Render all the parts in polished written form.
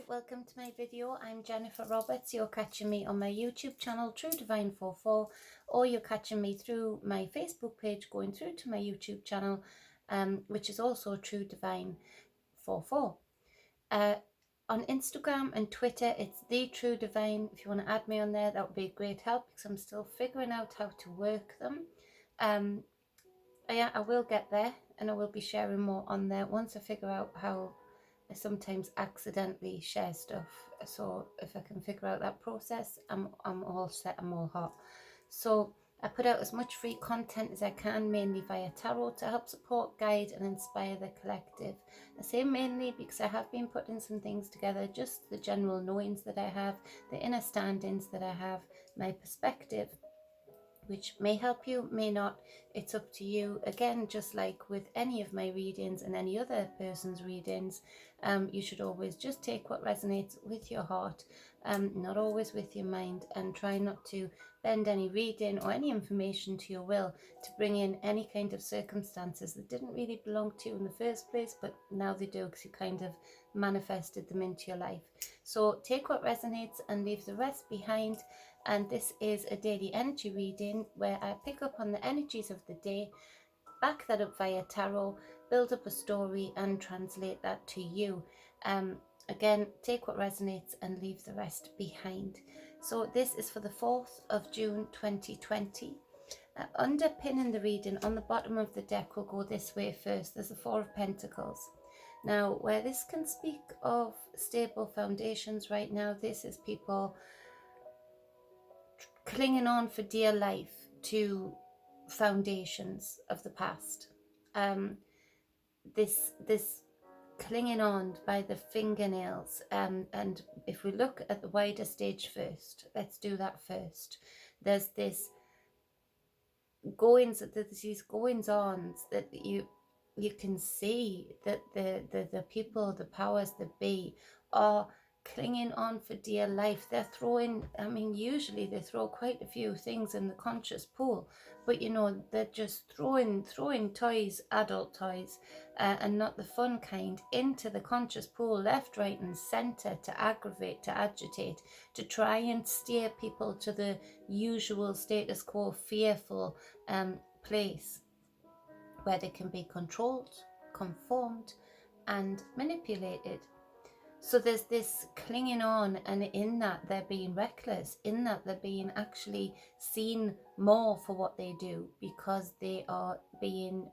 welcome to my video. I'm Jennifer Roberts. You're catching me on my YouTube channel, True Divine 44, or you're catching me through my Facebook page going through to my YouTube channel, which is also True Divine 44. On Instagram and Twitter, it's The True Divine. If you want to add me on there, that would be a great help because I'm still figuring out how to work them. I will get there, and I will be sharing more on there once I figure out how I sometimes accidentally share stuff. So if I can figure out that process, I'm all set, I'm all hot. So I put out as much free content as I can, mainly via tarot, to help support, guide and inspire the collective. I say mainly because I have been putting some things together, just the general knowings that I have, the inner standings that I have, my perspective, which may help you, may not. It's up to you. Again, just like with any of my readings and any other person's readings, you should always just take what resonates with your heart, not always with your mind, and try not to bend any reading or any information to your will to bring in any kind of circumstances that didn't really belong to you in the first place, but now they do because you kind of manifested them into your life. So take what resonates and leave the rest behind. And this is a daily energy reading where I pick up on the energies of the day, back that up via tarot, build up a story and translate that to you. Again, take what resonates and leave the rest behind. So this is for the 4th of June 2020. Underpinning the reading on the bottom of the deck will go this way first. There's the 4 of Pentacles. Now, where this can speak of stable foundations right now, this is people clinging on for dear life to foundations of the past. This clinging on by the fingernails. And if we look at the wider stage first, let's do that first. There's this these goings-ons that you can see that the people, the powers that be, are clinging on for dear life. They're throwing, I mean, usually they throw quite a few things in the conscious pool, but you know, they're just throwing toys, adult toys, and not the fun kind, into the conscious pool, left, right and center, to aggravate, to agitate, to try and steer people to the usual status quo, fearful place where they can be controlled, conformed and manipulated. So there's this clinging on, and in that they're being reckless, in that they're being actually seen more for what they do, because they are being,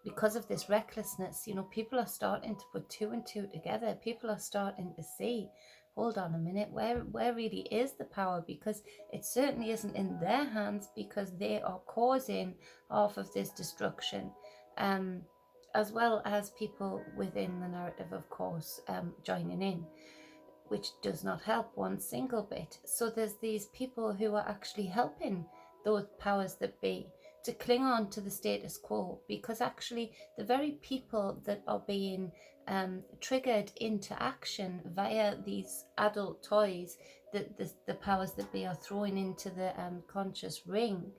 because of this recklessness, you know, people are starting to put 2 and 2 together. People are starting to see, hold on a minute, where really is the power? Because it certainly isn't in their hands, because they are causing half of this destruction. As well as people within the narrative, of course, joining in, which does not help one single bit. So there's these people who are actually helping those powers that be to cling on to the status quo, because actually the very people that are being triggered into action via these adult toys that the powers that be are throwing into the conscious ring,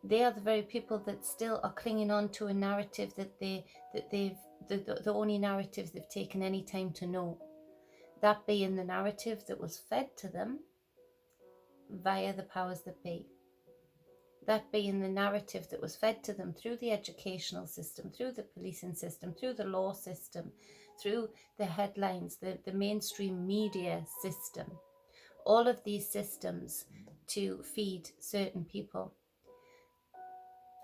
they are the very people that still are clinging on to a narrative the only narrative they've taken any time to know. That being the narrative that was fed to them via the powers that be. That being the narrative that was fed to them through the educational system, through the policing system, through the law system, through the headlines, the mainstream media system. All of these systems to feed certain people.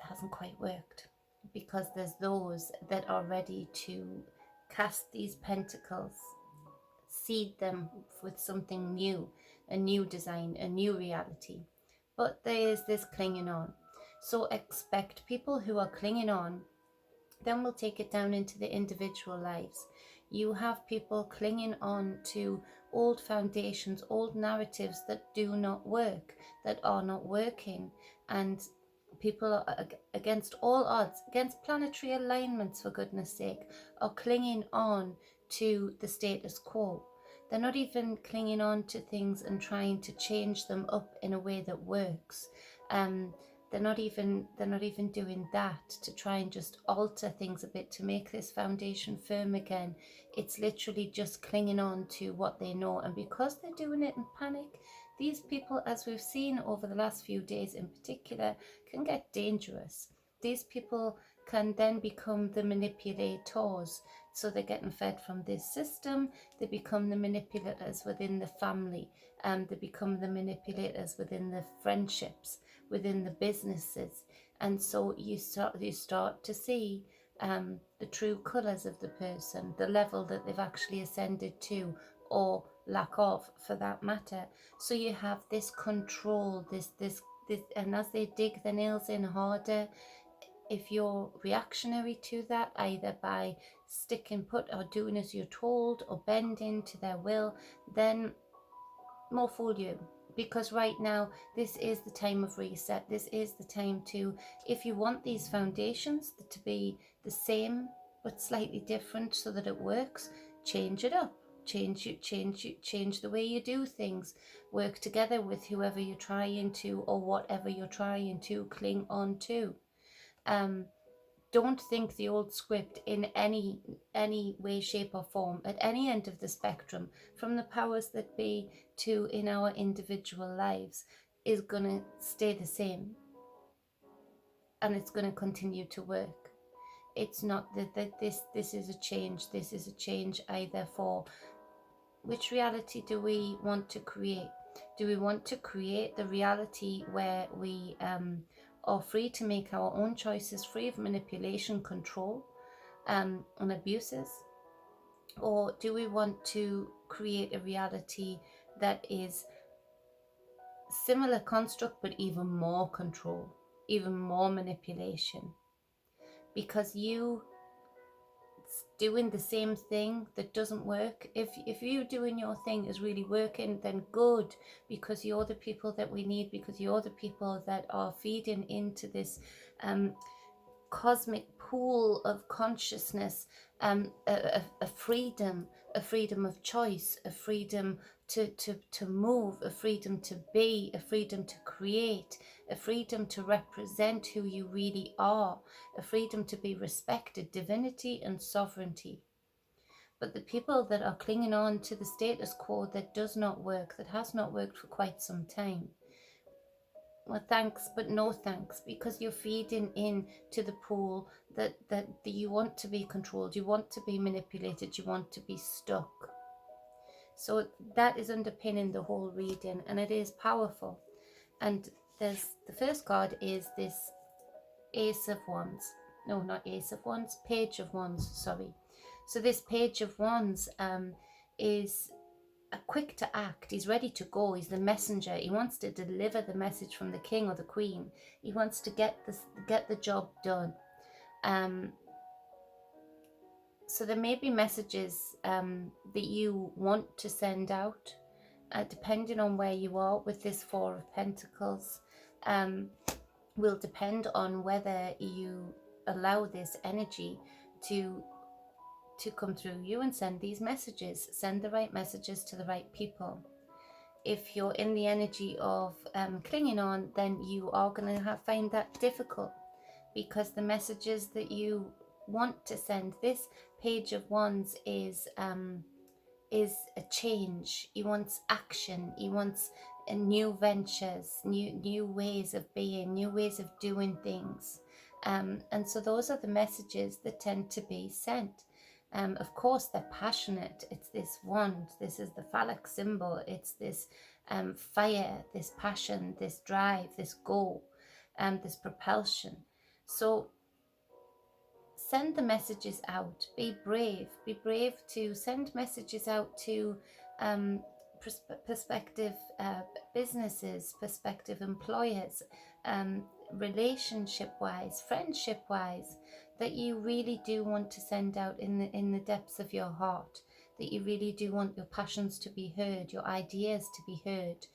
Hasn't quite worked, because there's those that are ready to cast these pentacles, seed them with something new, a new design, a new reality. But there is this clinging on. So expect people who are clinging on. Then we'll take it down into the individual lives. You have people clinging on to old foundations, old narratives that do not work, that are not working, and people are, against all odds, against planetary alignments for goodness sake, are clinging on to the status quo. They're not even clinging on to things and trying to change them up in a way that works. they're not even doing that to try and just alter things a bit to make this foundation firm again. It's literally just clinging on to what they know, and because they're doing it in panic, these people, as we've seen over the last few days in particular, can get dangerous. These people can then become the manipulators. So they're getting fed from this system, they become the manipulators within the family, they become the manipulators within the friendships, within the businesses. And so you start to see the true colours of the person, the level that they've actually ascended to, or lack of, for that matter. So you have this control, this, and as they dig the nails in harder, if you're reactionary to that, either by sticking put or doing as you're told or bending to their will, then more fool you. Because right now, this is the time of reset. This is the time to, if you want these foundations to be the same but slightly different so that it works, change it up. Change the way you do things. Work together with whoever you're trying to, or whatever you're trying to cling on to. Don't think the old script in any way, shape or form at any end of the spectrum, from the powers that be to in our individual lives, is going to stay the same, and it's going to continue to work. It's not that this is a change. This is a change either for which reality do we want to create. Do we want to create the reality where we are free to make our own choices, free of manipulation, control, and abuses? Or do we want to create a reality that is similar construct but even more control, even more manipulation? Because you doing the same thing that doesn't work, if you doing your thing is really working, then good, because you're the people that we need, because you're the people that are feeding into this cosmic pool of consciousness, a freedom of choice, a freedom to move, a freedom to be, a freedom to create, a freedom to represent who you really are, a freedom to be respected, divinity and sovereignty. But the people that are clinging on to the status quo that does not work, that has not worked for quite some time, well, thanks, but no thanks, because you're feeding in to the pool that you want to be controlled, you want to be manipulated, you want to be stuck. So that is underpinning the whole reading, and it is powerful. And there's the first card is this Ace of Wands. No, not Ace of Wands, Page of Wands, sorry. So this Page of Wands is quick to act. He's ready to go. He's the messenger. He wants to deliver the message from the king or the queen. He wants to get the job done. So there may be messages that you want to send out, depending on where you are with this Four of Pentacles. Will depend on whether you allow this energy to come through you and send these messages, send the right messages to the right people. If you're in the energy of clinging on, then you are going to find that difficult, because the messages that you want to send, this Page of Wands is a change. He wants action. He wants new ventures, new ways of being, new ways of doing things. And so those are the messages that tend to be sent. Of course, they're passionate. It's this wand. This is the phallic symbol. It's this fire, this passion, this drive, this goal, this propulsion. So send the messages out. Be brave. Be brave to send messages out to prospective businesses, prospective employers, relationship-wise, friendship-wise, that you really do want to send out in the depths of your heart, that you really do want your passions to be heard, your ideas to be heard.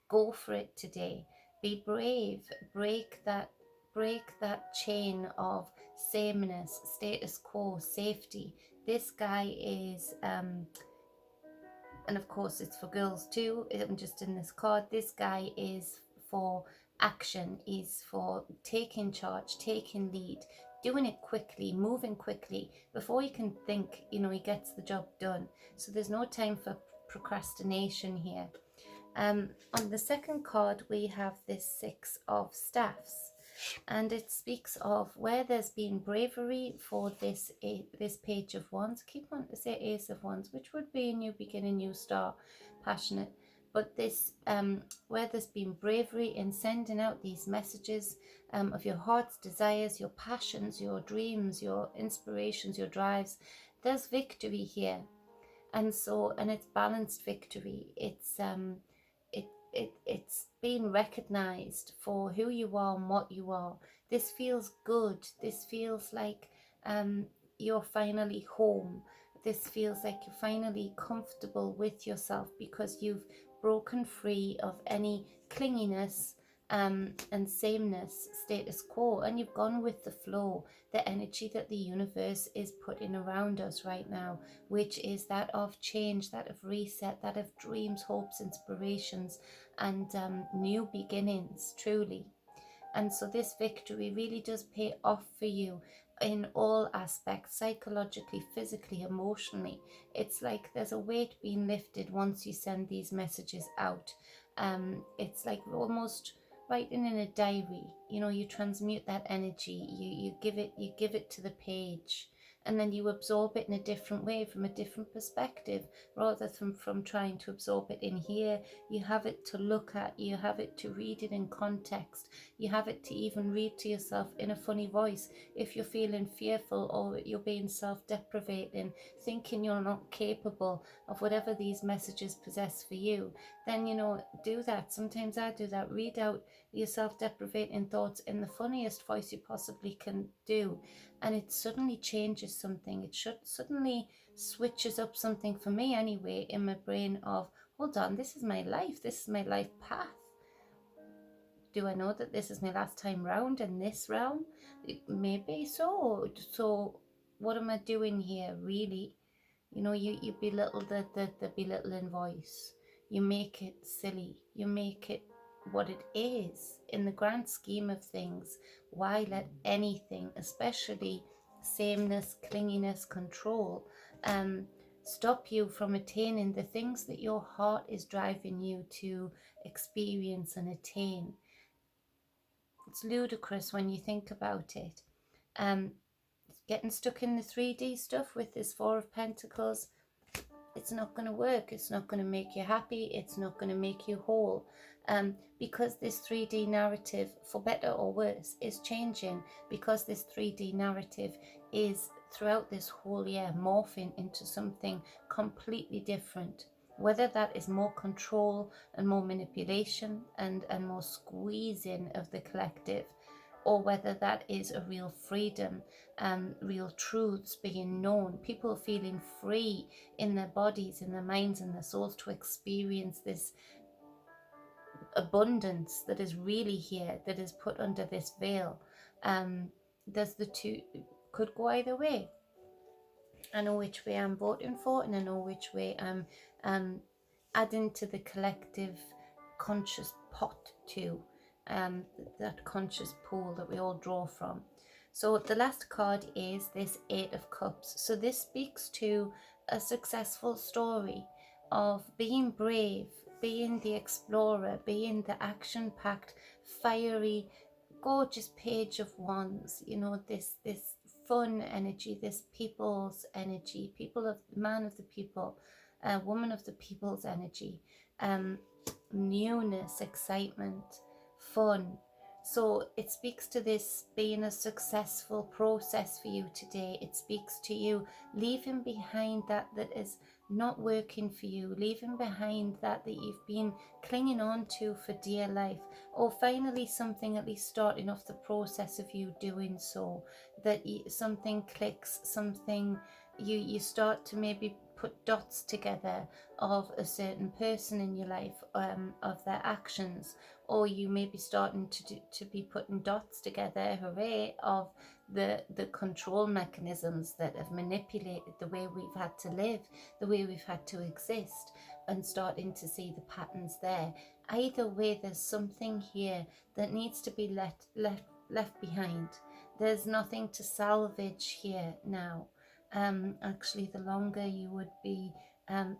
Go for it today. Be brave. Break that chain of sameness, status quo, safety. This guy is and of course it's for girls too, I'm just in this card, this guy is for Action is for taking charge, taking lead, doing it quickly, moving quickly. Before you can think, he gets the job done. So there's no time for procrastination here. On the second card, we have this Six of Staffs, and it speaks of where there's been bravery for this Page of Wands. Keep on to say Ace of Wands, which would be a new beginning, new start, passionate. But this, where there's been bravery in sending out these messages of your heart's desires, your passions, your dreams, your inspirations, your drives, there's victory here. And it's balanced victory. It's being recognized for who you are and what you are. This feels good. This feels like you're finally home. This feels like you're finally comfortable with yourself because you've broken free of any clinginess and sameness, status quo, and you've gone with the flow, the energy that the universe is putting around us right now, which is that of change, that of reset, that of dreams, hopes, inspirations, and new beginnings, truly. And so this victory really does pay off for you in all aspects, psychologically, physically, emotionally. It's like there's a weight being lifted once you send these messages out. It's like almost writing in a diary. You transmute that energy, you give it to the page, and then you absorb it in a different way, from a different perspective, rather than from trying to absorb it in here. You have it to look at, you have it to read it in context, you have it to even read to yourself in a funny voice if you're feeling fearful or you're being self-deprecating, thinking you're not capable of whatever these messages possess for you. Then do that. Sometimes I do that. Read out your self-deprecating thoughts in the funniest voice you possibly can do, and it suddenly changes something. It should suddenly switches up something, for me anyway, in my brain of, hold on, this is my life, this is my life path. Do I know that this is my last time round in this realm? Maybe so. So what am I doing here, really? You belittle the belittling voice. You make it silly. You make it what it is. In the grand scheme of things, why let anything, especially sameness, clinginess, control, stop you from attaining the things that your heart is driving you to experience and attain? It's ludicrous when you think about it. Getting stuck in the 3D stuff with this Four of Pentacles, it's not going to work. It's not going to make you happy. It's not going to make you whole. Because this 3D narrative, for better or worse, is changing. Because this 3D narrative is, throughout this whole year, morphing into something completely different. Whether that is more control and more manipulation and more squeezing of the collective, or whether that is a real freedom, real truths being known, people feeling free in their bodies, in their minds, and their souls to experience this abundance that is really here, that is put under this veil. There's the two, could go either way. I know which way I'm voting for, and I know which way I'm adding to the collective conscious pot to, that conscious pool that we all draw from. So the last card is this Eight of Cups. So this speaks to a successful story of being brave, being the explorer, being the action-packed, fiery, gorgeous Page of Wands. This fun energy, this people's energy, man of the people, woman of the people's energy, newness, excitement, fun. So it speaks to this being a successful process for you today. It speaks to you leaving behind that is not working for you, leaving behind that you've been clinging on to for dear life, or finally something at least starting off the process of you doing so, that something clicks, something you start to maybe put dots together of a certain person in your life, of their actions, or you may be starting to be putting dots together, hooray, of the control mechanisms that have manipulated the way we've had to live, the way we've had to exist, and starting to see the patterns there. Either way, there's something here that needs to be left behind. There's nothing to salvage here now. Actually, the longer you would be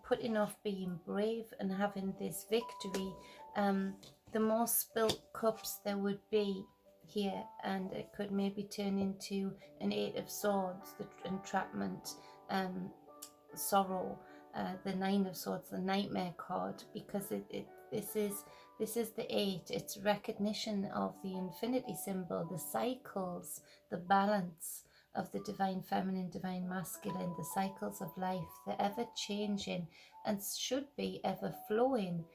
putting off being brave and having this victory, the more spilt cups there would be here, and it could maybe turn into an Eight of Swords, the entrapment, sorrow, the Nine of Swords, the nightmare card, because this is the eight. It's recognition of the infinity symbol, the cycles, the balance of the divine feminine, divine masculine, the cycles of life, the ever changing and should be ever flowing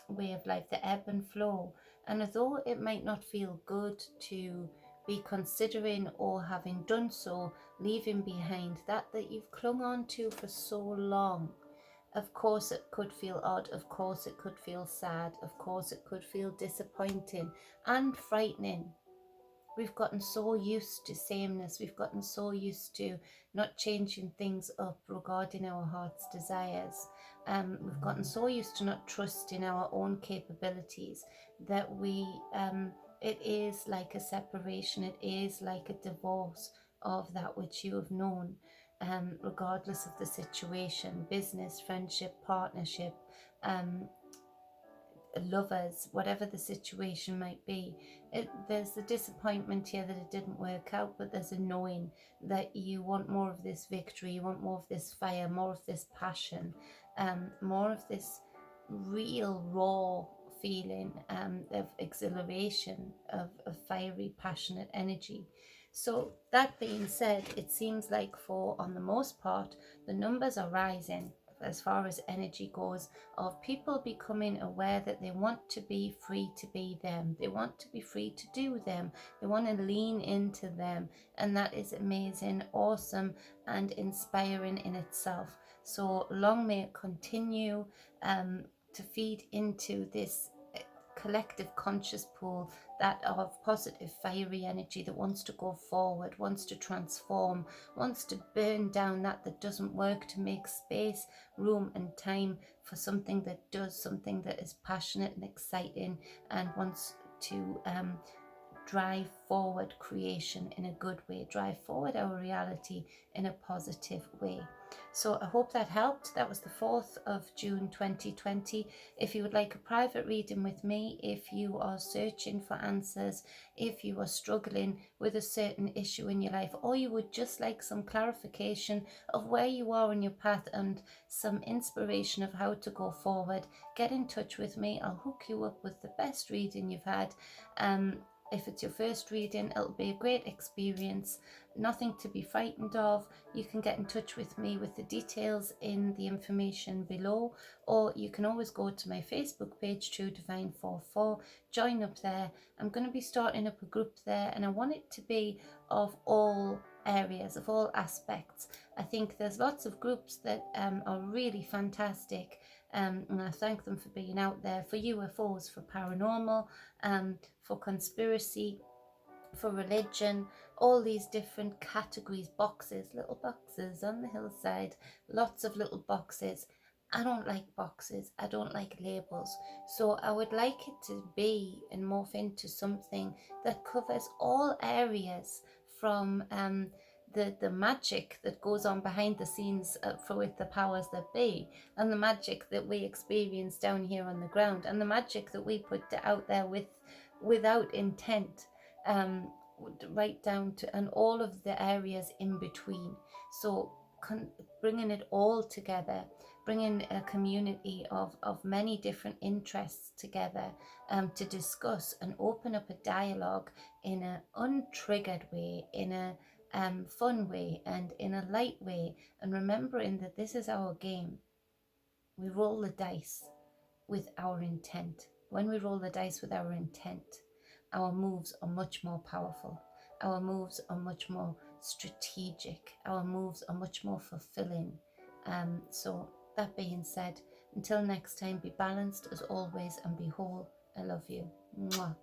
way of life, the ebb and flow. And although it might not feel good to be considering, or having done so, leaving behind that you've clung on to for so long, of course it could feel odd, of course it could feel sad, of course it could feel disappointing and frightening. We've gotten so used to sameness, we've gotten so used to not changing things up regarding our heart's desires. We've gotten so used to not trusting our own capabilities that it is like a separation, it is like a divorce of that which you have known, regardless of the situation, business, friendship, partnership, lovers, whatever the situation might be. There's the disappointment here that it didn't work out, but there's a knowing that you want more of this victory, you want more of this fire, more of this passion, more of this real raw feeling of exhilaration, of fiery, passionate energy. So that being said, it seems like on the most part, the numbers are rising as far as energy goes, of people becoming aware that they want to be free to be them. They want to be free to do them. They want to lean into them. And that is amazing, awesome, and inspiring in itself. So long may it continue to feed into this collective conscious pool that of positive fiery energy that wants to go forward, wants to transform, wants to burn down that doesn't work, to make space, room and time for something that does, something that is passionate and exciting, and wants to drive forward creation in a good way, drive forward our reality in a positive way. So I hope that helped. That was the 4th of June 2020. If you would like a private reading with me, if you are searching for answers, if you are struggling with a certain issue in your life, or you would just like some clarification of where you are on your path and some inspiration of how to go forward, get in touch with me. I'll hook you up with the best reading you've had. If it's your first reading, it'll be a great experience, nothing to be frightened of. You can get in touch with me with the details in the information below, or you can always go to my Facebook page, True Divine 44, join up there. I'm going to be starting up a group there, and I want it to be of all areas, of all aspects. I think there's lots of groups that are really fantastic, and I thank them for being out there, for UFOs, for paranormal, for conspiracy, for religion, all these different categories, little boxes on the hillside, lots of little boxes. I don't like boxes, I don't like labels, so I would like it to be and morph into something that covers all areas, from the magic that goes on behind the scenes with the powers that be, and the magic that we experience down here on the ground, and the magic that we put out there without intent, right down to, and all of the areas in between. So bringing it all together, bringing a community of many different interests together, to discuss and open up a dialogue in an untriggered way, in a fun way, and in a light way, and remembering that this is our game. We roll the dice with our intent. When we roll the dice with our intent, our moves are much more powerful. Our moves are much more strategic. Our moves are much more fulfilling. So that being said, until next time, be balanced as always and be whole. I love you. Mwah.